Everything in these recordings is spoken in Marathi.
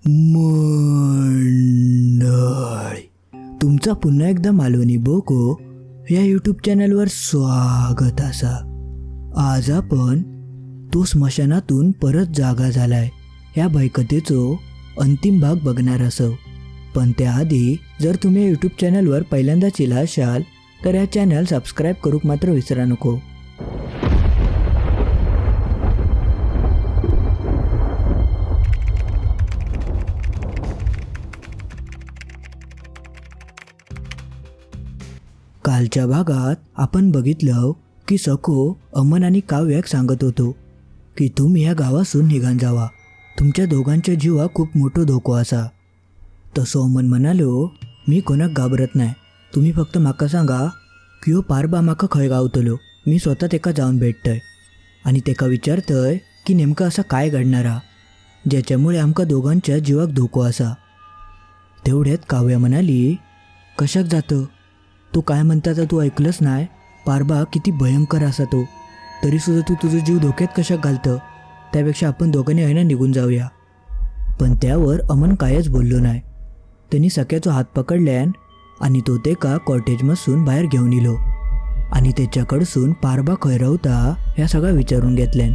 मंडळी, तुमचा पुन्हा एकदा मालवणी बोको या यूट्यूब चॅनलवर स्वागत असा. आज आपण तो स्मशानातून परत जागा झालाय या भयकथेचो अंतिम भाग बघणार असो. पण त्याआधी जर तुम्ही या यूट्यूब चॅनलवर पहिल्यांदाच येला असाल तर या चॅनल सबस्क्राईब करूक मात्र विसरा नको. कालच्या भागात आपण बघितलं की सखो अमन आणि काव्याक सांगत होतो की तुम्ही या गावासून निघान जावा, तुमच्या दोघांच्या जीवा खूप मोठो धोको असा. तसो अमन म्हणालो, मी कोणाक घाबरत नाही, तुम्ही फक्त म्हाका सांगा की हो पारबा म्हाका खंय गावतलो, मी स्वतः तेका जाऊन भेटतय आणि तेका विचारतय की नेमकं असं काय घडणारा ज्याच्यामुळे आमका दोघांच्या जीवाक धोको असा. तेवढ्यात काव्या म्हणाली, कशाक जातं, तू काय म्हणता तर तू ऐकलंच नाही, पारबा किती भयंकर असा तो, तरीसुद्धा तू तुझं जीव धोक्यात कशाक घालतं, त्यापेक्षा आपण दोघांनी आहे ना निघून जाऊया. पण त्यावर अमन कायच बोललो नाही. त्यांनी सख्याचो हात पकडल्यान आणि तो तेका कॉटेजमधसून बाहेर घेऊन इलो आणि त्याच्याकडसून पारबा खंय रावता ह्या सगळं विचारून घेतल्यान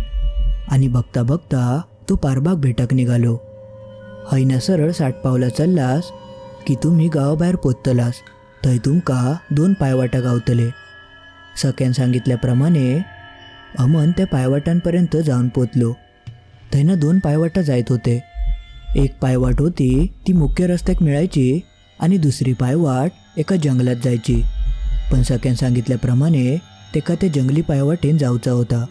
आणि बघता बघता तो पारबाक भेटाक निघालो. हैना सरळ 60 पावला चल्लास की तुम्ही गावाबाहेर पोचतलास, थंय तुमका 2 पायवाटा गावतले. सख्यान सांगितल्याप्रमाणे अमन त्या पायवाटांपर्यंत जाऊन पोचलो. थंयना 2 पायवाटा जायत होते. एक पायवाट होती ती मुख्य रस्त्याक मिळायची आणि दुसरी पायवाट एका जंगलात जायची. पण सख्यान सांगितल्याप्रमाणे तेका त्या जंगली पायवाटेन जाऊचा होता.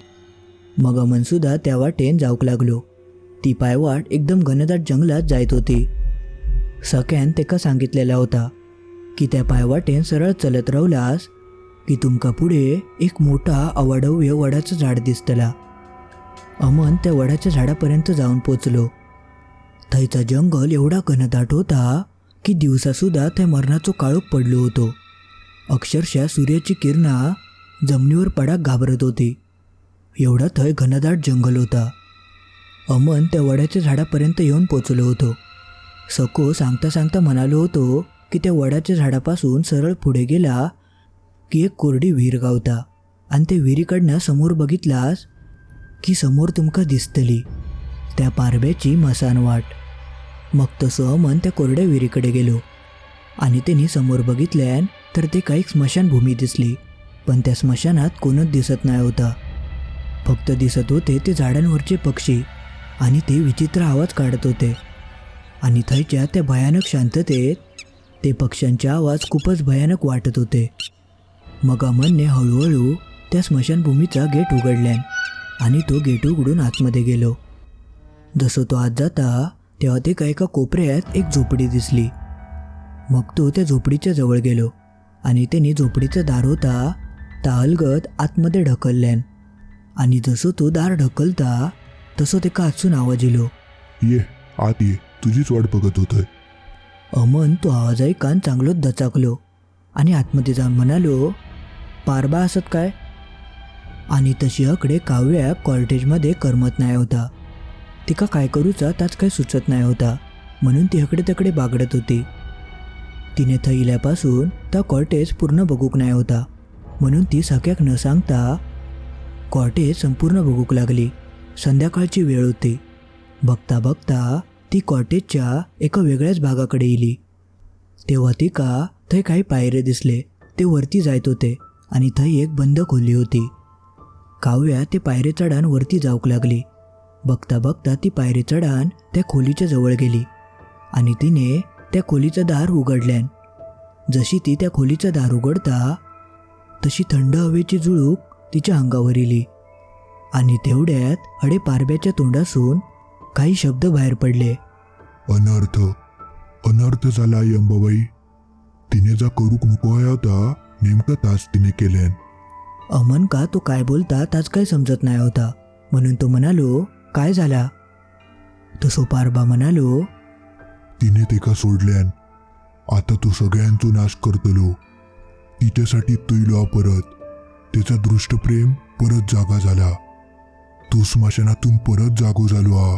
मग अमनसुद्धा त्या वाटेन जाऊक लागलो. ती पायवाट एकदम घनदाट जंगलात जायत होती. सख्यान तेका सांगितलेला होता की त्या पायवाटेन सरळ चलत रावलास की तुमका पुढे एक मोठा अवाढव्य वडाचं झाड दिसतला. अमन त्या वडाच्या झाडापर्यंत जाऊन पोचलो. थंयचा जंगल एवढा घनदाट होता की दिवसासुद्धा त्या मरणाचो काळोख पडलो होतो. अक्षरशः सूर्याची किरणा जमिनीवर पडाक घाबरत होती, एवढा थंय घनदाट जंगल होता. अमन त्या वडाच्या झाडापर्यंत येऊन पोचलो होतो. सखो सांगता सांगता म्हणालो होतो की त्या वडाच्या झाडापासून सरळ पुढे गेला की एक कोरडी विहीर गावता आणि त्या विहिरीकडनं समोर बघितलास की समोर तुमका दिसतली त्या पारब्याची मसानवाट. मग तसं अमन त्या कोरड्या विहिरीकडे गेलो आणि त्यांनी समोर बघितल्यान तर ते काही स्मशानभूमी दिसली. पण त्या स्मशानात कोणच दिसत नाही होता, फक्त दिसत होते ते झाडांवरचे पक्षी आणि ते विचित्र आवाज काढत होते. आणि थंयच्या त्या भयानक शांततेत ते पक्ष्यांचे आवाज खूपच भयानक वाटत होते. मग अमनने हळूहळू त्या स्मशानभूमीचा गेट उघडल्यान आणि तो गेट उघडून आतमध्ये गेलो. जसं तो आत जाता तेव्हा ते एका कोपऱ्यात एक झोपडी दिसली. मग तो त्या झोपडीच्या जवळ गेलो आणि त्यांनी झोपडीचं दार होता ता अलगद आतमध्ये ढकलल्यान आणि जसं तो दार ढकलता तसं ते आतसून आवाज येलो, ये आत ये, तुझीच वाट बघत होतोय. अमन तो आवाज ऐकान चांगलोच दचाकलो आणि आतमध्ये जाऊन म्हणालो, पारबा असत काय. आणि तशी अकडे काव्या कॉर्टेजमध्ये करमत नाही होता. तिका काय करूचा ताच काही सुचत नाही होता, म्हणून ती हकडे तकडे बागडत होती. तिने थैल्यापासून त्या कॉर्टेज पूर्ण बघूक नाही होता, म्हणून ती सख्याक न सांगता कॉर्टेज संपूर्ण बघूक लागली. संध्याकाळची वेळ होती. बघता बघता ती कॉटेजच्या एका वेगळ्याच भागाकडे इली. तेव्हा तिका थंय काही पायरे दिसले, ते वरती जायत होते आणि थंय एक बंद खोली होती. काव्या ते पायरे चढान वरती जाऊक लागली. बघता बघता ती पायरे चढान त्या खोलीच्या जवळ गेली आणि तिने त्या खोलीचं दार उघडल्यान जशी ती त्या खोलीचं दार उघडता तशी थंड हवेची झुळूक तिच्या अंगावर इली आणि तेवढ्यात हडे पारब्याच्या तोंडासून काही शब्द बाहेर पडले. अनर्थ अनर्थ झाला अंबाबाई, तिने जा करूक नको होता नेमकं तास तिने केल्यान. अमन का तो काय बोलता ताच काय समजत नाही होता, म्हणून तो म्हणालो, काय झाला. तसो पारबा म्हणालो, तिने तेका सोडल्यान, आता तू सगळ्यांचो नाश करतलो. तिच्यासाठी तुयलो परत, तिचा दृष्ट प्रेम परत जागा झाला, तू स्मशानातून परत जागो झालो.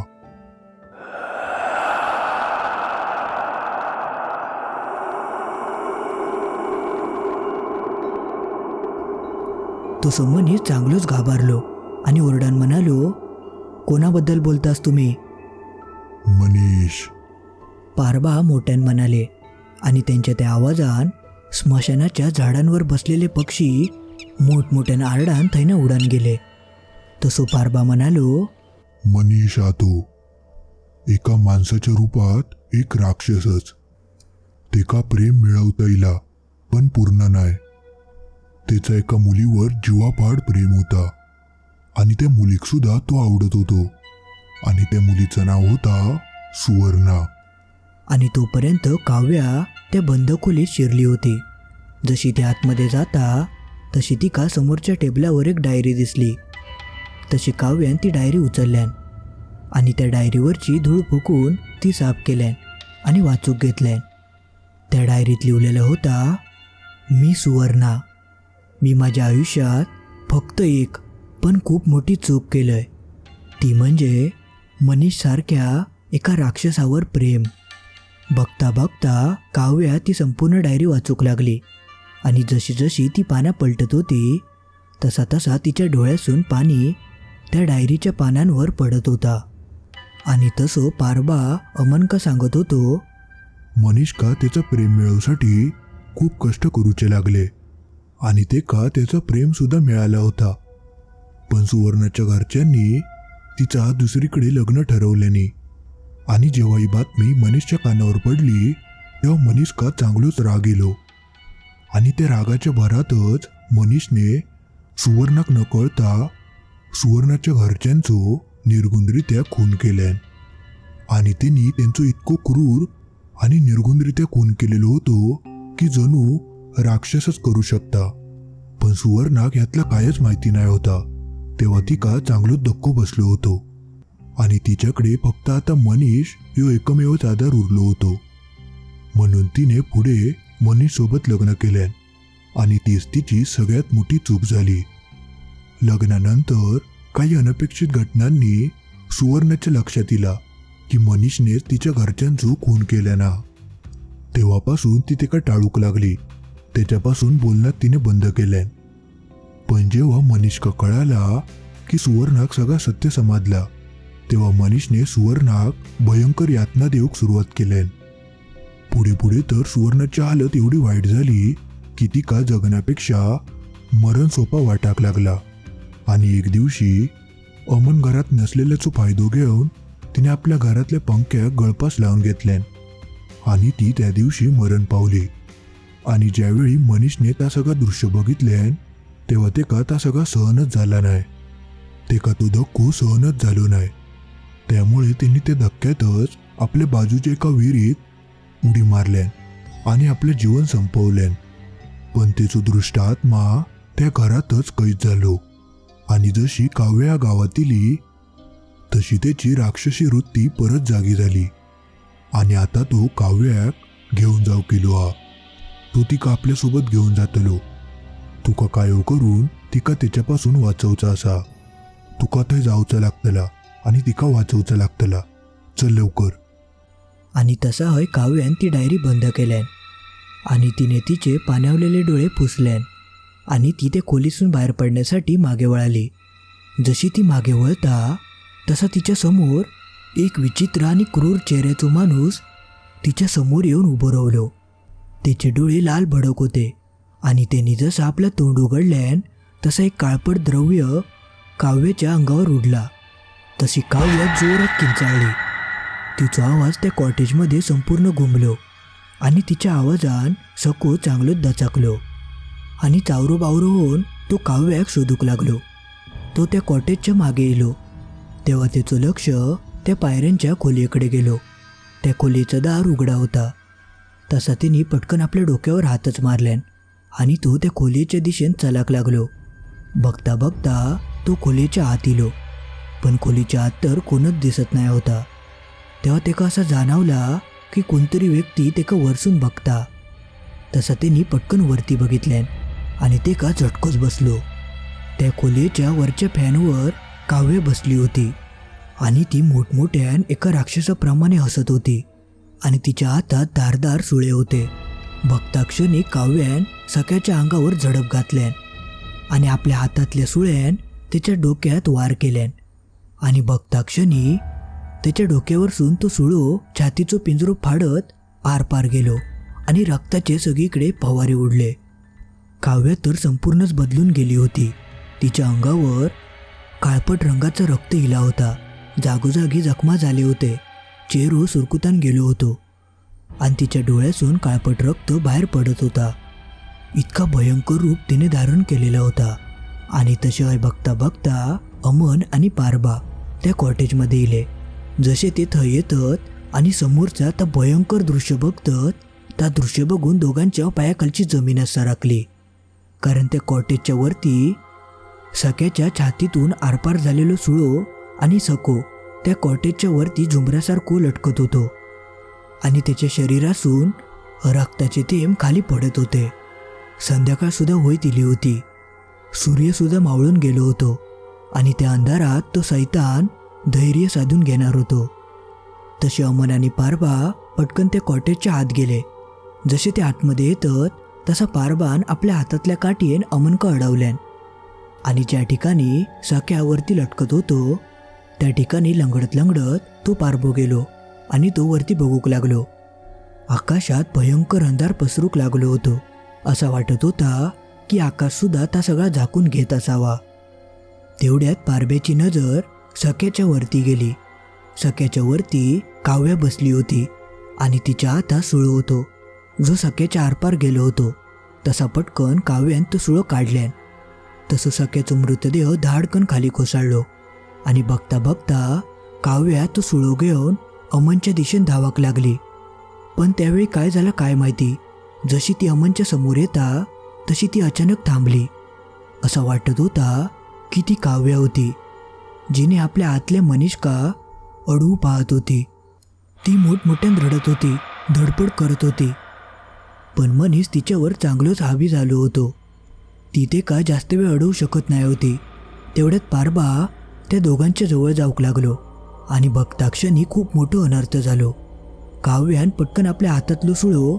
तो मनीस चांगलोच घाबरलो आणि ओरडान म्हणालो, कोणाबद्दल बोलतास तुम्ही? मनीष. पारबा मोठ्यान म्हणाले आणि त्यांच्या त्या आवाजान स्मशानाच्या झाडांवर बसलेले पक्षी मोठमोठ्यानं आरडान थैनं उडान गेले. तसो पारबा म्हणालो, मनीष हा तो. एका माणसाच्या रूपात एक राक्षसच. तेका प्रेम मिळवता येईला पण पूर्ण नाही. त्याचा एका मुलीवर जीवापाड प्रेम होता आणि त्या मुलीक सुद्धा तो आवडत होतो आणि त्या मुलीचं नाव होता सुवर्णा. आणि तोपर्यंत काव्या त्या बंद खोलीत शिरली होती. जशी ती आतमध्ये जाता तशी तिका समोरच्या टेबलावर एक डायरी दिसली. तशी काव्यान ती डायरी उचलल्यान आणि त्या डायरीवरची धूळ फुकून ती साफ केल्यान आणि वाचूक घेतल्यान. त्या डायरीत लिहिलेलं होता, मी सुवर्णा. मी माझ्या आयुष्यात फक्त एक पण खूप मोठी चूक केलंय. ती म्हणजे मनीषसारख्या एका राक्षसावर प्रेम. बघता बघता काव्या ती संपूर्ण डायरी वाचूक लागली आणि जशी जशी ती पानं पलटत होती तसा तसा तिच्या डोळ्यातून पाणी त्या डायरीच्या पानांवर पडत होता. आणि तसं पारबा अमनका सांगत होतो, मनीष का त्याचं प्रेम मिळवसाठी खूप कष्ट करूचे लागले आणि ते का त्याचं प्रेम सुद्धा मिळाला होता. पण सुवर्णाच्या घरच्यांनी तिचा दुसरीकडे लग्न ठरवल्याने आणि जेव्हा ही बातमी मनीषच्या कानावर पडली तेव्हा मनीष का चांगलोच राग गेलो आणि त्या रागाच्या भरातच मनीषने सुवर्णाक न कळता सुवर्णाच्या घरच्यांचो निर्गुणरित्या खून केल्यान. आणि त्यांनी त्यांचं इतकं क्रूर आणि निर्गुणरित्या खून केलेलो होतो की जणू राक्षसच करू शकता. पण सुवर्णाक यातला कायच माहिती नाही होता. तेव्हा ती का चांगलोच धक्को बसलो होतो आणि तिच्याकडे फक्त आता मनीष ह्यो एकमेवच आधार उरलो होतो. म्हणून तिने पुढे मनीष सोबत लग्न केल्यान आणि तीच तिची सगळ्यात मोठी चूक झाली. लग्नानंतर काही अनपेक्षित घटनांनी सुवर्णाच्या लक्षात इला की मनीषनेच तिच्या घरच्यांचो खून केल्या ना. तेव्हापासून ती तिका टाळूक लागली. त्याच्यापासून बोलण्यात तिने बंद केल्यान. पण जेव्हा मनीषका कळाला की सुवर्णाक सगळा सत्य समजला तेव्हा मनीषने सुवर्णाक भयंकर यातना देऊक सुरुवात केल्यान. पुढे पुढे तर सुवर्णाची हालत एवढी वाईट झाली की ती का जगण्यापेक्षा मरण सोपा वाटाक लागला. आणि एक दिवशी अमन घरात नसलेल्याचा फायदो घेऊन तिने आपल्या घरातल्या पंख्याक गळपास लावून घेतल्यान आणि ती त्या दिवशी मरण पावली. आणि ज्यावेळी मनीषने त्या सगळं दृश्य बघितल्यान तेव्हा ते का त्या सगळा सहनच झाला नाही. ते का तो धक्को सहनच झालो नाही. त्यामुळे त्यांनी त्या धक्क्यातच आपल्या बाजूच्या एका विहिरीत उडी मारल्यान आणि आपले जीवन संपवल्यान. पण त्याचा दृष्ट आत्मा त्या घरातच कैद झालो आणि जशी काव्या गावात इली तशी त्याची राक्षसी वृत्ती परत जागी झाली आणि आता तो काव्याक घेऊन जाऊ केलो हा. तो तिका आपल्यासोबत घेऊन जातलो. तुका काय करून तिका त्याच्यापासून वाचवचा असा. तुका थंय जावचं लागतला आणि तिका वाचवचं लागतला. चल लवकर. आणि तसा हय काव्यान ती डायरी बंद केल्यान आणि तिने तिचे पाण्यावलेले डोळे पुसल्यान आणि ती त्या खोलीतून बाहेर पडण्यासाठी मागे वळाली. जशी ती मागे वळता तसा तिच्या समोर एक विचित्र आणि क्रूर चेहऱ्याचा माणूस तिच्या समोर येऊन उभं राहिलो. त्याचे डोळे लाल भडक होते आणि त्यांनी जसं आपलं तोंड उघडल्यान तसा एक काळपट द्रव्य काव्याच्या अंगावर उडला. तशी काव्य जोरात किंचाळली. तिचा आवाज त्या कॉटेजमध्ये संपूर्ण घुमलो आणि तिच्या आवाजान सको चांगलोच दचाकलो आणि चावरो बावरो होऊन तो काव्याक शोधूक लागलो. तो त्या कॉटेजच्या मागे येलो तेव्हा त्याचं लक्ष त्या पायऱ्यांच्या खोलीकडे गेलो. त्या खोलीचा दार उघडा होता. तसा तिने पटकन आपल्या डोक्यावर हातच मारल्यान आणि तो त्या खोलीच्या दिशेने चालाक लागलो. बघता बघता तो खोलीच्या आत इलो. पण खोलीच्या आत तर कोणच दिसत नाही होता. तेव्हा तेका असा जाणवला की कोणतरी व्यक्ती तेका वरसून बघता. तसा त्यांनी पटकन वरती बघितल्यान आणि तेका झटकोच बसलो. त्या खोलीच्या वरच्या फॅनवर काव्य बसली होती आणि ती मोठमोठ्यान एका राक्षसाप्रमाणे हसत होती आणि तिच्या हातात धारदार सुळे होते. बघता क्षणी काव्यान सख्याच्या अंगावर झडप घातल्यान आणि आपल्या हातातल्या सुळ्यान त्याच्या डोक्यात वार केल्यान आणि बघता क्षणी त्याच्या डोक्यावरसून तो सुळो छातीचो पिंजरो फाडत आरपार गेलो आणि रक्ताचे सगळीकडे फवारे उडले. काव्या तर संपूर्णच बदलून गेली होती. तिच्या अंगावर काळपट रंगाचा रक्त इला होता. जागोजागी जखमा झाले होते. चेहरो सुरकुतान गेलो होतो आणि तिच्या डोळ्यातून काळपट रक्त बाहेर पडत होता. इतका भयंकर रूप तिने धारण केलेला होता. आणि तसे बघता बघता अमन आणि पारबा त्या कॉटेजमध्ये इले. जसे ते थंय येतात आणि समोरचा त्या भयंकर दृश्य बघतात, त्या दृश्य बघून दोघांच्या पायाखालची जमीनच सरकली. कारण त्या कॉटेजच्या वरती सख्याच्या छातीतून आरपार झालेलो सुळो आणि सको त्या कॉटेजच्या वरती झुंबऱ्यासारखं लटकत होतो आणि त्याच्या शरीरातून रक्ताचे थेंब खाली पडत होते. संध्याकाळसुद्धा होईत इली होती. सूर्यसुद्धा मावळून गेलो होतो आणि त्या अंधारात तो सैतान धैर्य साधून घेणार होतो. तसे अमन आणि पारबा पटकन त्या कॉटेजच्या आत गेले. जसे ते आतमध्ये येतात तसा पारबान आपल्या हातातल्या काठीन अमनका अडवल्यान आणि ज्या ठिकाणी सख्यावरती लटकत होतो त्या ठिकाणी लंगडत लंगडत तो पारबो गेलो आणि तो वरती बघूक लागलो. आकाशात भयंकर अंधार पसरूक लागलो होतो. असा वाटत होता की आकाशसुद्धा त्या सगळा झाकून घेत असावा. तेवढ्यात पारब्याची नजर सख्याच्या वरती गेली. सख्याच्या वरती काव्या बसली होती आणि तिच्या हातात सुळो होतो जो सख्याच्या आरपार गेलो होतो. तसा पटकन काव्यान तो सुळो काढल्यान. तसं सख्याचा मृतदेह धाडकन खाली कोसळलो आणि बघता बघता काव्या तो सुळो घेऊन अमनच्या दिशेने धावाक लागली. पण त्यावेळी काय झालं काय माहिती, जशी ती अमनच्या समोर येता तशी ती अचानक थांबली. असं वाटत होता की ती काव्या होती जिने आपल्या आतल्या मनीषका अडवू पाहत होती. ती मोठमोठ्यान रडत होती, धडपड करत होती. पण मनीष तिच्यावर चांगलंच हावी झालो होतो. ती ते का जास्त वेळ अडवू शकत नाही होती. तेवढ्यात पारबा त्या दोघांच्या जवळ जाऊक लागलो आणि बघता क्षणी खूप मोठं अनर्थ झालो. काव्यान पटकन आपल्या हातातलं सुळो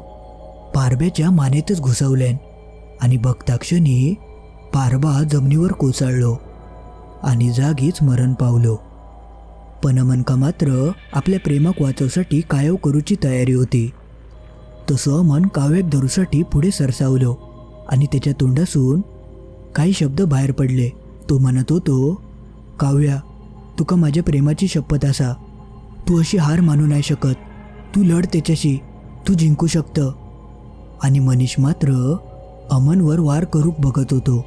पारब्याच्या मानेतच घुसवल्यान आणि बघता क्षणी पारबा जमिनीवर कोसळलो आणि जागीच मरण पावलो. पण अमनका मात्र आपल्या प्रेमाक वाचवसाठी कायव करूची तयारी होती. तसं अमन काव्याक धरूसाठी पुढे सरसावलो आणि त्याच्या तोंडासून काही शब्द बाहेर पडले. तो म्हणत होतो, काव्या, तुका माझ्या प्रेमाची शपथ असा. तू अशी हार मानू नाही शकत. तू लढ त्याच्याशी, तू जिंकू शकतं. आणि मनीष मात्र अमनवर वार करूक बघत होतो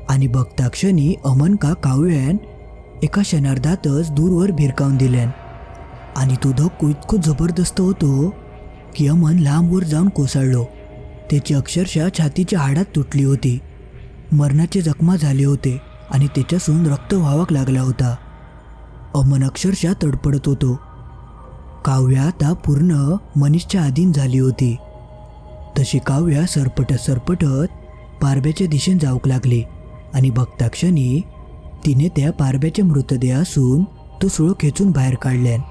आणि बघता क्षणी अमन का काव्यान एका क्षणार्धातच दूरवर भिरकावून दिल्यान आणि तो धक्को इतको जबरदस्त होतो की अमन लांबवर जाऊन कोसळलो. त्याची अक्षरशः छातीच्या हाडात तुटली होती. मरणाचे जखमा झाले होते आणि त्याच्यासून रक्त व्हावाक लागला होता. अमन अक्षरशः तडपडत होतो. काव्या आता पूर्ण मनीषच्या अधीन झाली होती. तशी काव्या सरपटत सरपटत पारब्याच्या दिशेने जाऊक लागली आणि बघता क्षणी तिने त्या पारब्याच्या मृतदेहासून तो सुळो खेचून बाहेर काढल्यान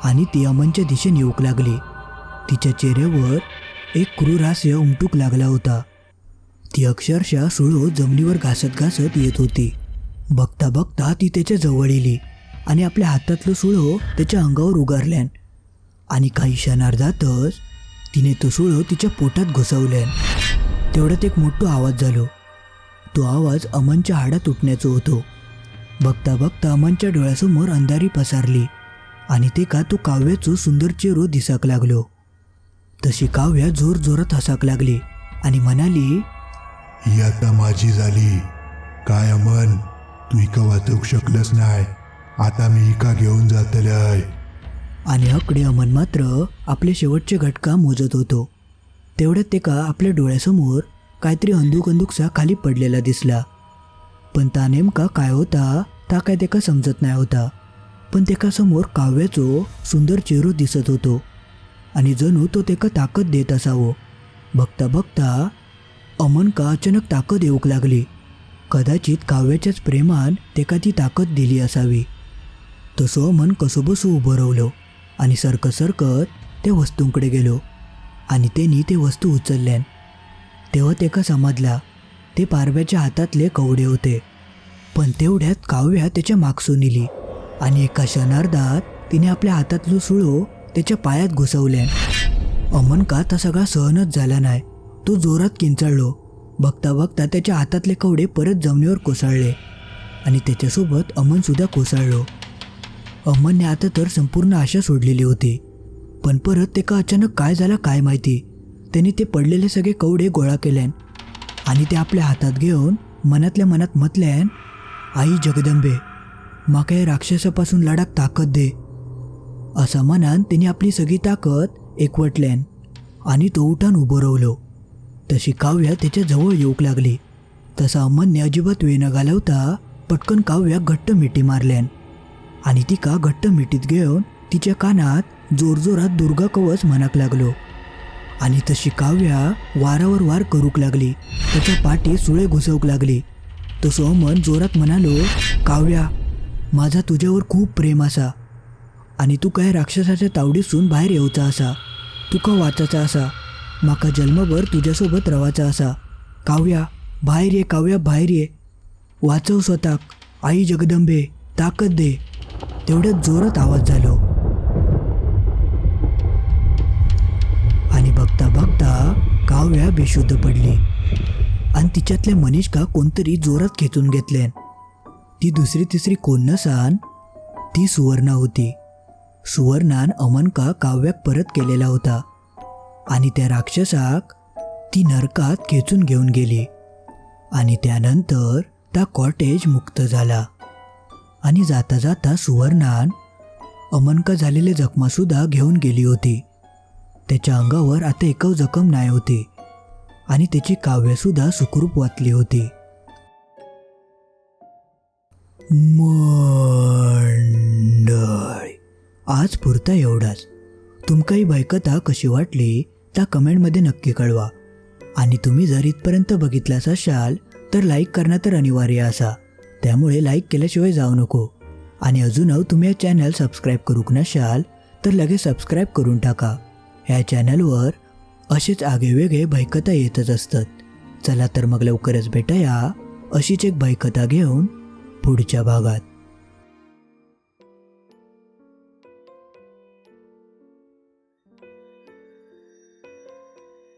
आणि ती अमनच्या दिशेने येऊक लागली. तिच्या चेहऱ्यावर एक क्रूर हास्य उमटूक लागला होता. ती अक्षरशः सुळो जमिनीवर घासत घासत येत होती. बघता बघता ती त्याच्या जवळ येली आणि आपल्या हातातलं सुळो त्याच्या अंगावर उगारल्यान आणि काही क्षणार्धातच तिने तो सुळो तिच्या पोटात घुसवल्यान. तेवढ्यात एक मोठा आवाज झालो. तो आवाज अमनच्या हाडा तुटण्याचा होतो. बघता बघता अमनच्या डोळ्यासमोर अंधारी पसारली आणि ते का तो काव्याचो सुंदर चेहरो दिसाक लागलो. तशी काव्या जोर जोरात हसाक लागली आणि म्हणाली, ही आता माझी झाली. काय अमन, तू हिका वाचवू शकलंच नाही. आता मी हिका घेऊन जातलय. आणि हकडे अमन मात्र आपले शेवटचे घटका मोजत होतो. तेवढ्यात ते का आपल्या डोळ्यासमोर काहीतरी अंदूकसा खाली पडलेला दिसला. पण ता नेमका काय होता ता काय तेका समजत नाही होता. पण तेका समोर काव्याचो सुंदर चेहरो दिसत होतो आणि जणू तो तेका ताकद देत असावो. बघता बघता अमन का अचानक ताकद येऊक लागली. कदाचित काव्याच्याच प्रेमान तेका ती ताकद दिली असावी. तसं अमन कसोबसो उभं राहिलो आणि सरकत सरकत त्या वस्तूंकडे गेलो आणि त्यांनी ते वस्तू उचलल्यान. तेव्हा तेका समजला ते पारव्याच्या हातातले कवडे होते. पण तेवढ्यात काव्या त्याच्या मागसून इली आणि एका क्षणार्धात तिने आपल्या हातातलं सुळो त्याच्या पायात घुसवल्यान. अमन का ता सगळा सहनच झाला नाही. तो जोरात किंचाळलो. बघता बघता त्याच्या हातातले कवडे परत जमिनीवर कोसळले आणि त्याच्यासोबत अमनसुद्धा कोसळलो. अमनने आता तर संपूर्ण आशा सोडलेली होती. पण परत ते का अचानक काय झालं काय माहिती. त्याने ते पडलेले सगळे कवडे गोळा केल्यान आणि ते आपल्या हातात घेऊन मनातल्या मनात म्हटल्यान, आई जगदंबे, माका या राक्षसापासून लढाक ताकद दे. असा मनान तिने आपली सगळी ताकद एकवटल्यान आणि तो उठान उभं राहिलो. तशी काव्या त्याच्या जवळ येऊक लागली. तसा अमनने अजिबात वेळ न घालवता पटकन काव्या घट्ट मिठी मारल्यान आणि ती का घट्ट मिठीत घेऊन तिच्या कानात जोरजोरात दुर्गा कवच म्हणाक लागलो. आणि तशी काव्या वारावर वार करूक लागली. त्याच्या पाठी सुळे घुसवूक लागली. तसो अमन जोरात म्हणालो, काव्या, माझा तुझ्यावर खूप प्रेम असा आणि तू काय राक्षसाच्या तावडीसून बाहेर येऊचा असा. तुका वाचाचा असा. माका जन्मभर तुझ्यासोबत रवाचा असा. काव्या, बाहेर ये. काव्या, बाहेर ये. वाचव स्वतःक. आई जगदंबे, ताकद दे. तेवढ्यात जोरात आवाज झालो आणि बघता बघता काव्या बेशुद्ध पडली आणि तिच्यातल्या मनीषका कोणतरी जोरात खेचून घेतल्यान. ती दुसरी तिसरी कोण नसान, ती सुवर्णा होती. सुवर्णान अमनका काव्याक परत केलेला होता आणि त्या राक्षसाक ती नरकात खेचून घेऊन गेली आणि त्यानंतर त्या कॉटेज मुक्त झाला. आणि जाता जाता सुवर्णान अमनका झालेले जखमासुद्धा घेऊन गेली होती. त्याच्या अंगावर आता एकव जखम नाही होती आणि त्याची काव्यसुद्धा सुखरूप वाचली होती. मंडळी, आज पुरता एवढाच. तुमका ही भयकथा कशी वाटली त्या कमेंटमध्ये नक्की कळवा. आणि तुम्ही जर इथपर्यंत बघितलाच असाल तर लाईक करणं तर अनिवार्य असा. त्यामुळे लाईक केल्याशिवाय जाऊ नको. आणि अजून तुम्ही या चॅनल सबस्क्राईब करूक नसाल तर लगेच सबस्क्राईब करून टाका. ह्या चॅनलवर असेच आगेवेगळे भयकथा येतच असतात. चला तर मग लवकरच भेटूया अशीच एक भयकथा घेऊन पुढच्या भागात.